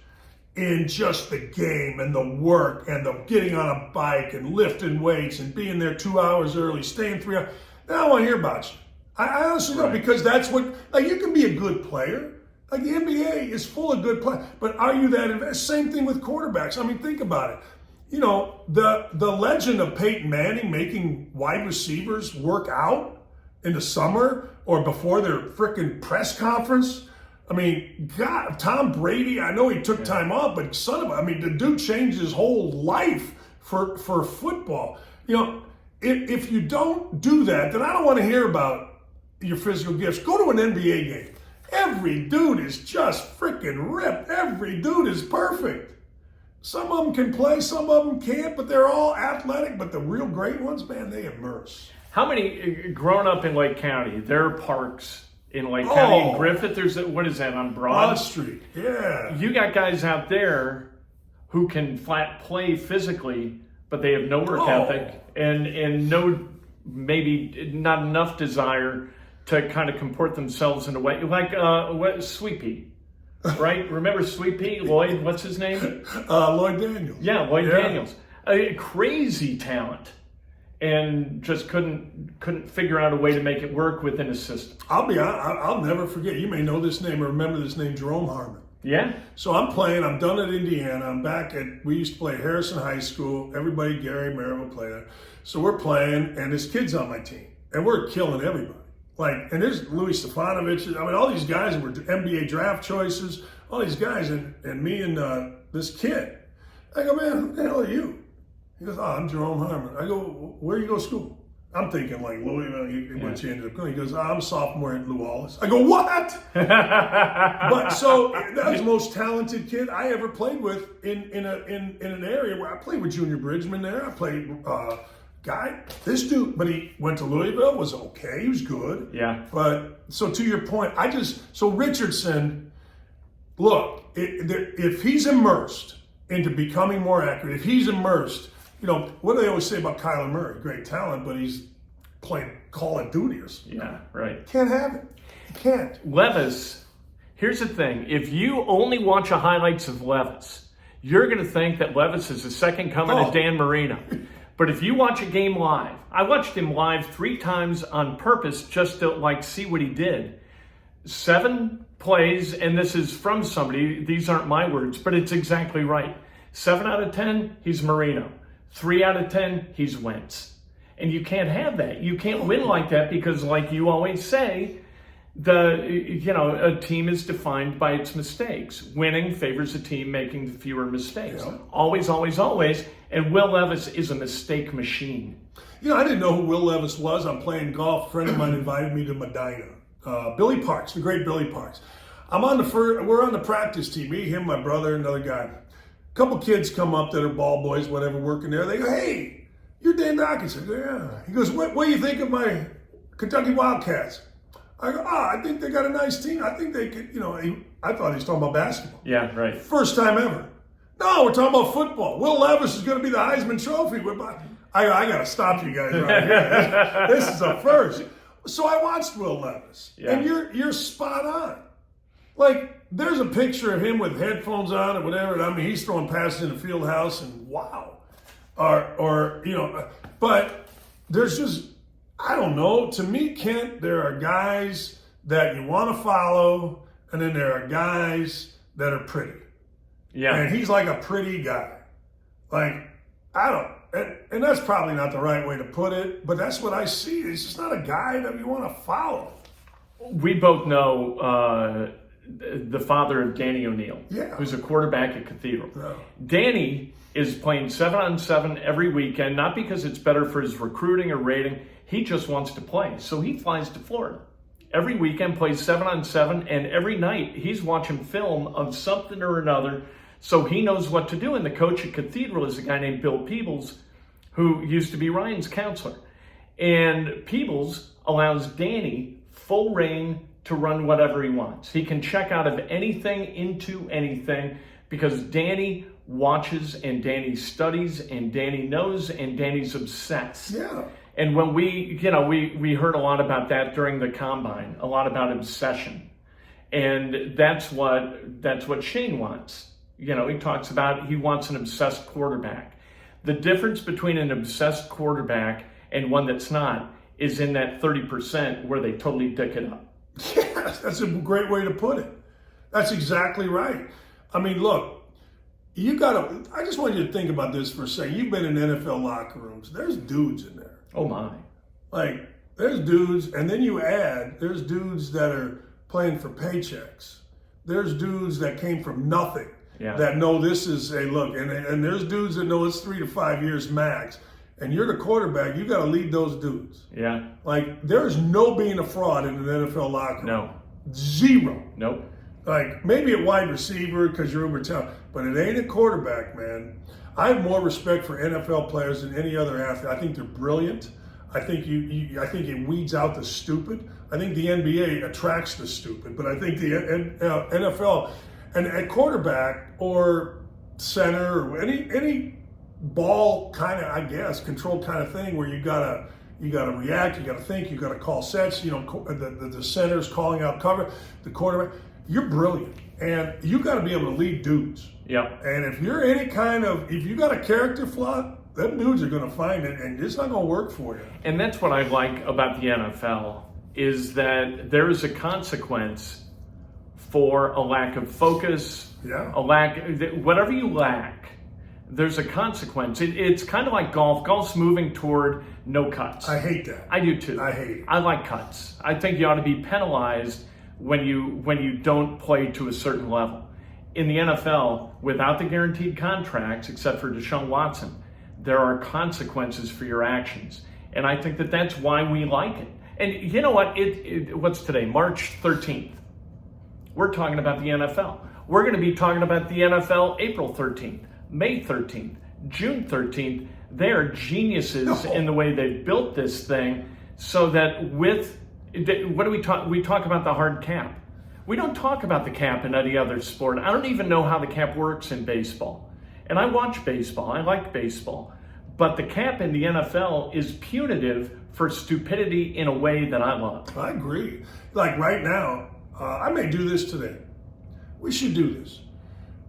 Speaker 1: in just the game and the work and the getting on a bike and lifting weights and being there 2 hours early, staying 3 hours, then I don't want to hear about you. I honestly don't, because that's what, like, you can be a good player. Like, the NBA is full of good players, but are you that? Same thing with quarterbacks. I mean, think about it. You know, the legend of Peyton Manning making wide receivers work out in the summer or before their freaking press conference. I mean, God, Tom Brady, I know he took time off, but the dude changed his whole life for football. You know, if you don't do that, then I don't want to hear about your physical gifts. Go to an NBA game. Every dude is just freaking ripped. Every dude is perfect. Some of them can play, some of them can't, but they're all athletic. But the real great ones, man, they immerse.
Speaker 2: How many, growing up in Lake County, there are parks in Lake County, in Griffith, there's what is that, on Broad
Speaker 1: Street? Yeah.
Speaker 2: You got guys out there who can flat play physically, but they have no work ethic and no, maybe not enough desire to kind of comport themselves in a way like Sweet Pea, right? Remember Sweet Pea? Lloyd, what's his name?
Speaker 1: Lloyd Daniels.
Speaker 2: Yeah, Lloyd Daniels. A crazy talent. And just couldn't figure out a way to make it work within a system.
Speaker 1: I'll never forget. You may know this name or remember this name, Jerome Harmon.
Speaker 2: Yeah.
Speaker 1: So I'm done at Indiana. I'm back we used to play at Harrison High School. Everybody, Gary Merrill play there. So we're playing, and this kid's on my team, and we're killing everybody. And there's Louis Stefanovich. I mean, all these guys were NBA draft choices. All these guys, and me and this kid. I go, man, who the hell are you? He goes, I'm Jerome Harmon. I go, where you go to school? I'm thinking like Louisville, which he ended up going. He goes, I'm a sophomore at Lew Wallace. I go, what? But so that was the most talented kid I ever played with in an area where I played with Junior Bridgman there. I played this dude, but he went to Louisville, was okay, he was good. Yeah. But so to your point, Richardson, look, if he's immersed into becoming more accurate, if he's immersed. You know, what do they always say about Kyler Murray? Great talent, but he's playing Call of Duty or something. Yeah, right. Can't have it. You can't.
Speaker 2: Levis, here's the thing. If you only watch the highlights of Levis, you're going to think that Levis is the second coming of Dan Marino. But if you watch a game live, I watched him live 3 times on purpose just to see what he did. 7 plays, and this is from somebody, these aren't my words, but it's exactly right. 7 out of 10, he's Marino. 3 out of 10, he's Wentz. And you can't have that. You can't win like that because, like you always say, a team is defined by its mistakes. Winning favors a team making fewer mistakes.
Speaker 1: Yeah.
Speaker 2: Always, always, always. And Will Levis is a mistake machine.
Speaker 1: I didn't know who Will Levis was. I'm playing golf. A friend of mine invited me to Medina. Billy Parks, the great Billy Parks. We're on the practice team. Me, him, my brother, another guy. A couple kids come up that are ball boys, whatever, working there. They go, "Hey, you're Dan Dakich." I go, "Yeah." He goes, what do you think of my Kentucky Wildcats?" I go, "I think they got a nice team. I think they could," I thought he was talking about basketball.
Speaker 2: Yeah, right.
Speaker 1: First time ever. "No, we're talking about football. Will Levis is going to be the Heisman Trophy." I got to stop you guys right here. This is a first. So I watched Will Levis, and you're spot on. Like, there's a picture of him with headphones on or whatever. I mean, he's throwing passes in the field house, and wow. But there's just, I don't know. To me, Kent, there are guys that you want to follow, and then there are guys that are pretty.
Speaker 2: Yeah.
Speaker 1: And he's like a pretty guy. Like, and that's probably not the right way to put it, but that's what I see. He's just not a guy that you want to follow.
Speaker 2: We both know the father of Danny O'Neal, who's a quarterback at Cathedral.
Speaker 1: Yeah.
Speaker 2: Danny is playing 7-on-7 every weekend, not because it's better for his recruiting or rating. He just wants to play. So he flies to Florida. Every weekend plays 7-on-7, and every night he's watching film of something or another, so he knows what to do. And the coach at Cathedral is a guy named Bill Peebles, who used to be Ryan's counselor. And Peebles allows Danny full reign to run whatever he wants. He can check out of anything into anything because Danny watches and Danny studies and Danny knows and Danny's obsessed.
Speaker 1: Yeah.
Speaker 2: And when we heard a lot about that during the combine, a lot about obsession. And that's what Shane wants. He talks about he wants an obsessed quarterback. The difference between an obsessed quarterback and one that's not is in that 30% where they totally dick it up.
Speaker 1: Yes, that's a great way to put it. That's exactly right. I mean, look, I just want you to think about this for a second. You've been in NFL locker rooms. There's dudes in there.
Speaker 2: Oh my.
Speaker 1: Like, there's dudes, and then there's dudes that are playing for paychecks. There's dudes that came from nothing.
Speaker 2: Yeah.
Speaker 1: That know this is a look, and there's dudes that know it's 3 to 5 years max. And you're the quarterback, you got to lead those dudes.
Speaker 2: Yeah.
Speaker 1: Like, there's no being a fraud in an NFL locker room.
Speaker 2: No.
Speaker 1: Zero.
Speaker 2: Nope.
Speaker 1: Like, maybe a wide receiver because you're uber talented, but it ain't a quarterback, man. I have more respect for NFL players than any other athlete. I think they're brilliant. I think I think it weeds out the stupid. I think the NBA attracts the stupid, but I think the NFL and at quarterback or center or any ball kind of, I guess, control kind of thing where you gotta react, you gotta think, you gotta call sets. The center's calling out cover, the quarterback. You're brilliant, and you got to be able to lead dudes.
Speaker 2: Yeah.
Speaker 1: And if you're if you got a character flaw, them dudes are going to find it, and it's not going to work for you.
Speaker 2: And that's what I like about the NFL is that there is a consequence for a lack of focus.
Speaker 1: Yeah.
Speaker 2: Whatever you lack, there's a consequence. It's kind of like golf. Golf's moving toward no cuts.
Speaker 1: I hate that.
Speaker 2: I do too.
Speaker 1: I hate it.
Speaker 2: I like cuts. I think you ought to be penalized when you don't play to a certain level. In the NFL, without the guaranteed contracts, except for Deshaun Watson, there are consequences for your actions. And I think that's why we like it. And you know what? What's today? March 13th. We're talking about the NFL. We're going to be talking about the NFL April 13th, May 13th, June 13th. They are geniuses in the way they've built this thing so that what do we talk? We talk about the hard cap. We don't talk about the cap in any other sport. I don't even know how the cap works in baseball. And I watch baseball. I like baseball. But the cap in the NFL is punitive for stupidity in a way that I love.
Speaker 1: I agree. Like right now, I may do this today. We should do this.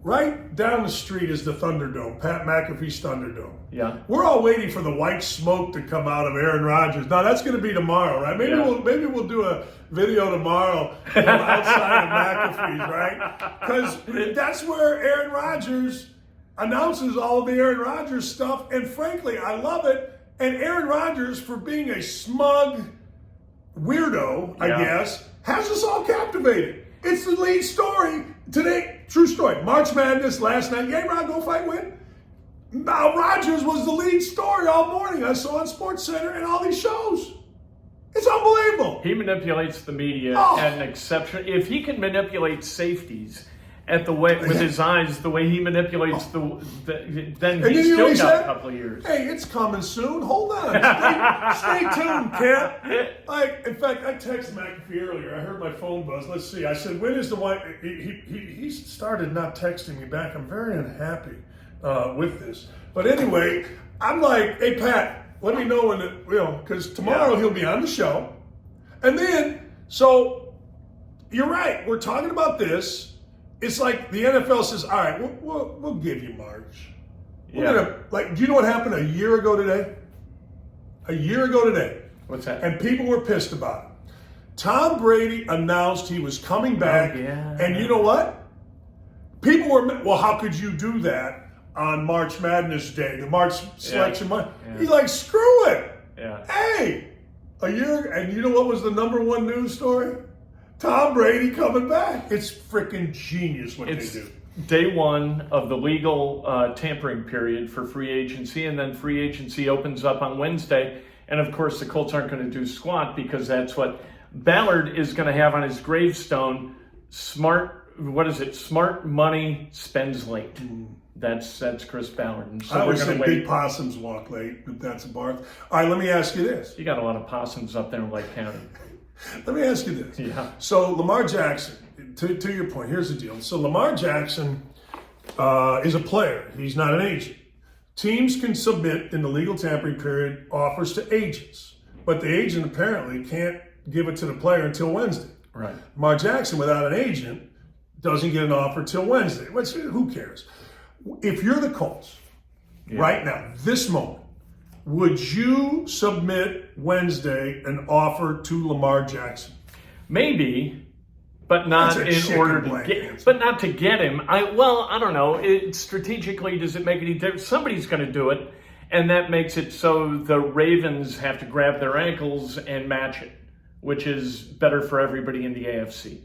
Speaker 1: Right down the street is the Thunderdome, Pat McAfee's Thunderdome.
Speaker 2: Yeah.
Speaker 1: We're all waiting for the white smoke to come out of Aaron Rodgers. Now that's going to be tomorrow, right? Maybe we'll do a video tomorrow from outside of McAfee's, right? Because that's where Aaron Rodgers announces all of the Aaron Rodgers stuff, and frankly, I love it. And Aaron Rodgers, for being a smug, weirdo, I guess, has us all captivated. It's the lead story today. True story. March Madness last night. Yeah, Ron, go fight, win. Now, Rodgers was the lead story all morning. I saw on SportsCenter and all these shows. It's unbelievable.
Speaker 2: He manipulates the media at an exception. If he can manipulate safeties at the way with his eyes, the way he manipulates then he's still got a couple of years.
Speaker 1: Hey, it's coming soon. Hold on. Stay tuned, Kent. In fact, I texted McAfee earlier. I heard my phone buzz. Let's see. I said, when is the one? He started not texting me back. I'm very unhappy with this. But anyway, I'm like, hey, Pat, let me know when because tomorrow he'll be on the show. And then, so you're right. We're talking about this. It's like the NFL says, all right, we'll give you March. We're gonna, do you know what happened a year ago today? A year ago today.
Speaker 2: What's that?
Speaker 1: And people were pissed about it. Tom Brady announced he was coming back. And you know what? People were, well, how could you do that on March Madness Day, the March selection month? He's like, screw it. Hey, a year, and you know what was the #1 news story? Tom Brady coming back. It's freaking genius what they do.
Speaker 2: Day one of the legal tampering period for free agency, and then free agency opens up on Wednesday. And of course, the Colts aren't going to do squat because that's what Ballard is going to have on his gravestone. Smart money spends late. That's Chris Ballard. And so
Speaker 1: I always say big possums walk late, but that's a bark. All right, let me ask you this.
Speaker 2: You got a lot of possums up there in Lake County.
Speaker 1: Let me ask you this. So Lamar Jackson, to your point, here's the deal. So Lamar Jackson is a player. He's not an agent. Teams can submit in the legal tampering period offers to agents, but the agent apparently can't give it to the player until Wednesday.
Speaker 2: Right.
Speaker 1: Lamar Jackson, without an agent, doesn't get an offer till Wednesday. Who cares? If you're the Colts, right now, this moment, would you submit Wednesday an offer to Lamar Jackson?
Speaker 2: Maybe, but not in order to get. But not to get him. I don't know. Strategically, does it make any difference? Somebody's going to do it, and that makes it so the Ravens have to grab their ankles and match it, which is better for everybody in the AFC.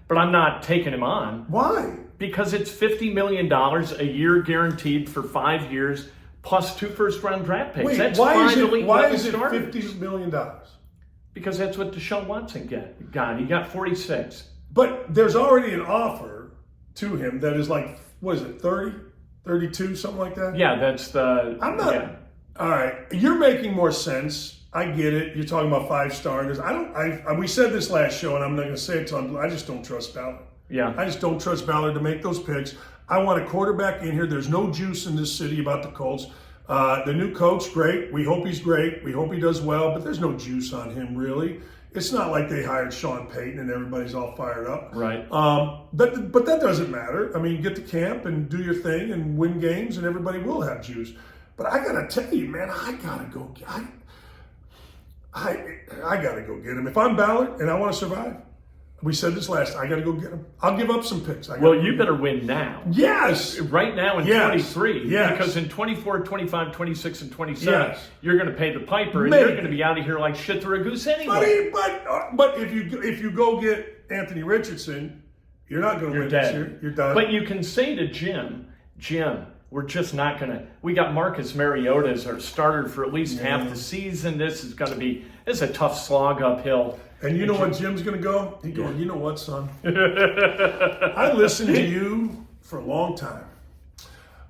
Speaker 2: But I'm not taking him on.
Speaker 1: Why?
Speaker 2: Because it's $50 million a year guaranteed for 5 years. Plus 2 first-round draft picks.
Speaker 1: Wait,
Speaker 2: that's
Speaker 1: why is it $50 million?
Speaker 2: Because that's what Deshaun Watson got. He got 46.
Speaker 1: But there's already an offer to him that is like, what is it, 30, 32, something like that?
Speaker 2: Yeah, that's the...
Speaker 1: I'm not... Yeah. All right, you're making more sense. I get it. You're talking about 5 starters. We said this last show, and I'm not going to say it till I just don't trust Ballard.
Speaker 2: Yeah.
Speaker 1: I just don't trust Ballard to make those picks. I want a quarterback in here. There's no juice in this city about the Colts. The new coach, great. We hope he's great. We hope he does well, but there's no juice on him, really. It's not like they hired Sean Payton and everybody's all fired up.
Speaker 2: Right.
Speaker 1: But that doesn't matter. I mean, get to camp and do your thing and win games, and everybody will have juice. But I got to tell you, man, I got to go. I got to go get him. If I'm Ballard and I want to survive, we said this last. I got to go get him. I'll give up some picks.
Speaker 2: You better win now.
Speaker 1: Yes.
Speaker 2: Right now in 23.
Speaker 1: Yes.
Speaker 2: Because in 24, 25, 26, and 27, you're going to pay the piper, and you're going to be out of here like shit through a goose anyway.
Speaker 1: But if you go get Anthony Richardson, you're not going to win this year. You're done.
Speaker 2: But you can say to Jim, we're just not going to. We got Marcus Mariota as our starter for at least half the season. This is a tough slog uphill.
Speaker 1: And you know what Jim's going to go? He's going, you know what, son? I listened to you for a long time.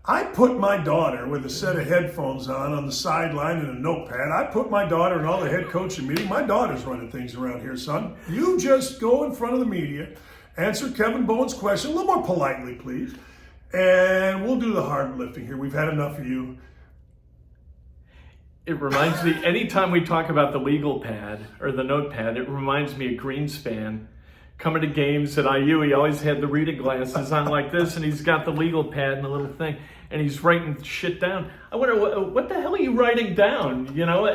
Speaker 1: I put my daughter with a set of headphones on the sideline and a notepad. I put my daughter in all the head coaching meetings. My daughter's running things around here, son. You just go in front of the media, answer Kevin Bowen's question a little more politely, please. And we'll do the hard lifting here. We've had enough of you.
Speaker 2: It reminds me, anytime we talk about the legal pad or the notepad, it reminds me of Greenspan coming to games at IU. He always had the reading glasses on like this, and he's got the legal pad and the little thing, and he's writing shit down. I wonder, what the hell are you writing down? You know,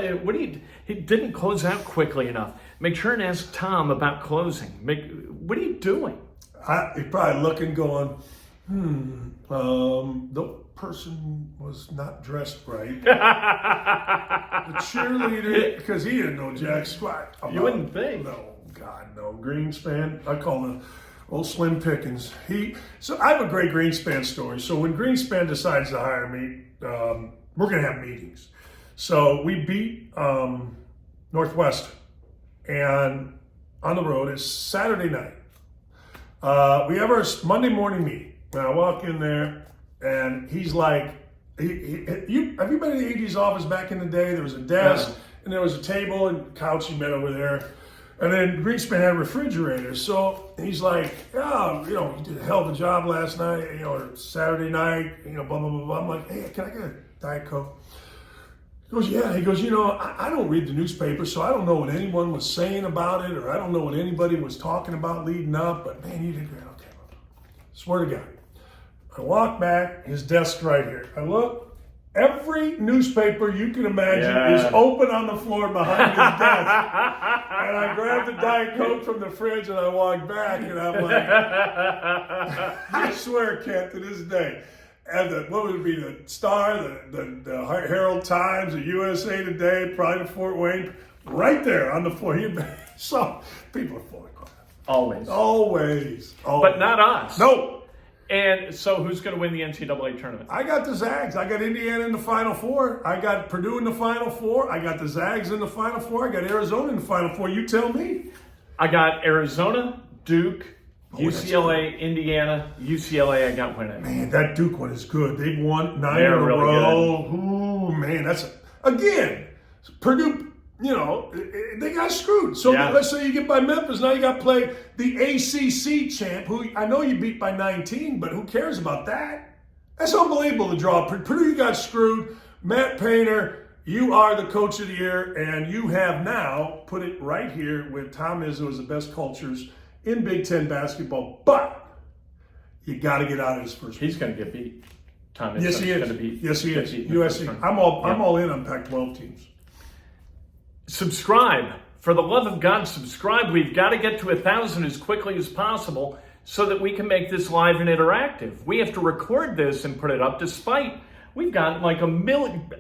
Speaker 2: he didn't close out quickly enough. Make sure and ask Tom about closing. What are you doing?
Speaker 1: He's probably looking, going, The person was not dressed right. The cheerleader, because he didn't know jack squat.
Speaker 2: You wouldn't think.
Speaker 1: No, God, no. Greenspan, I call him old Slim Pickens. So I have a great Greenspan story. So when Greenspan decides to hire me, we're going to have meetings. So we beat Northwestern, and on the road, it's Saturday night. We have our Monday morning meeting. And I walk in there, and he's like, have you been in the AD's office back in the day? There was a desk, and there was a table and couch you met over there. And then Greenspan had a refrigerator. So he's like, you did a hell of a job last night, or Saturday night, blah, blah, blah, blah. I'm like, hey, can I get a Diet Coke? He goes, yeah. He goes, I don't read the newspaper, so I don't know what anyone was saying about it, or I don't know what anybody was talking about leading up, but man, you did great. Okay, swear to God. I walk back, his desk right here. I look, every newspaper you can imagine is open on the floor behind his desk. And I grabbed the Diet Coke from the fridge and I walked back, and I'm like, I swear, Kent, to this day, and what would it be, the Star, the Herald Times, the USA Today, probably the Fort Wayne, right there on the floor. So people are full of crap. Always.
Speaker 2: But not us.
Speaker 1: No.
Speaker 2: And so who's going to win the NCAA tournament?
Speaker 1: I got the Zags. I got Indiana in the Final Four. I got Purdue in the Final Four. I got the Zags in the Final Four. I got Arizona in the Final Four. You tell me.
Speaker 2: I got Arizona, Duke, UCLA, Indiana, UCLA. I got winning.
Speaker 1: Man, that Duke one is good. They've won 9 in a row. Ooh, man, again, Purdue. They got screwed. So let's say you get by Memphis. Now you got to play the ACC champ, who I know you beat by 19, but who cares about that? That's unbelievable to draw. Purdue, you got screwed. Matt Painter, you are the coach of the year, and you have now put it right here with Tom Izzo as the best coaches in Big Ten basketball. But you got to get out of his first.
Speaker 2: He's going to get beat. Tom Izzo
Speaker 1: yes, he is.
Speaker 2: Going to beat.
Speaker 1: Yes, he is. USC. I'm all in on Pac-12 teams.
Speaker 2: Subscribe. For the love of God, subscribe. We've got to get to 1,000 as quickly as possible so that we can make this live and interactive. We have to record this and put it up despite we've got like a million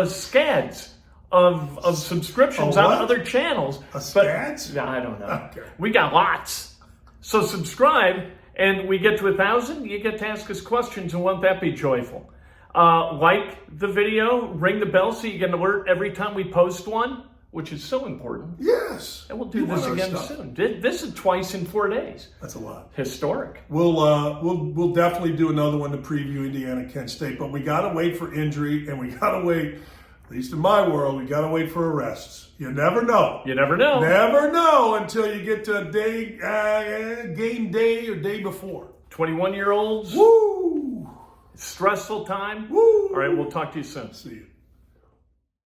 Speaker 2: scads of subscriptions on other channels.
Speaker 1: Scads?
Speaker 2: I don't know.
Speaker 1: Okay.
Speaker 2: We got lots. So subscribe, and we get to 1,000. You get to ask us questions, and won't that be joyful? Like the video, ring the bell so you get an alert every time we post one, which is so important.
Speaker 1: Yes.
Speaker 2: And we'll do this again soon. This is twice in 4 days.
Speaker 1: That's a lot.
Speaker 2: Historic.
Speaker 1: We'll definitely do another one to preview Indiana Kent State, but we got to wait for injury, and we got to wait, at least in my world, we got to wait for arrests. You never know.
Speaker 2: You never know.
Speaker 1: Never know until you get to game day or day before.
Speaker 2: 21-year-olds.
Speaker 1: Woo!
Speaker 2: Stressful time.
Speaker 1: Woo!
Speaker 2: All right, we'll talk to you soon.
Speaker 1: See you.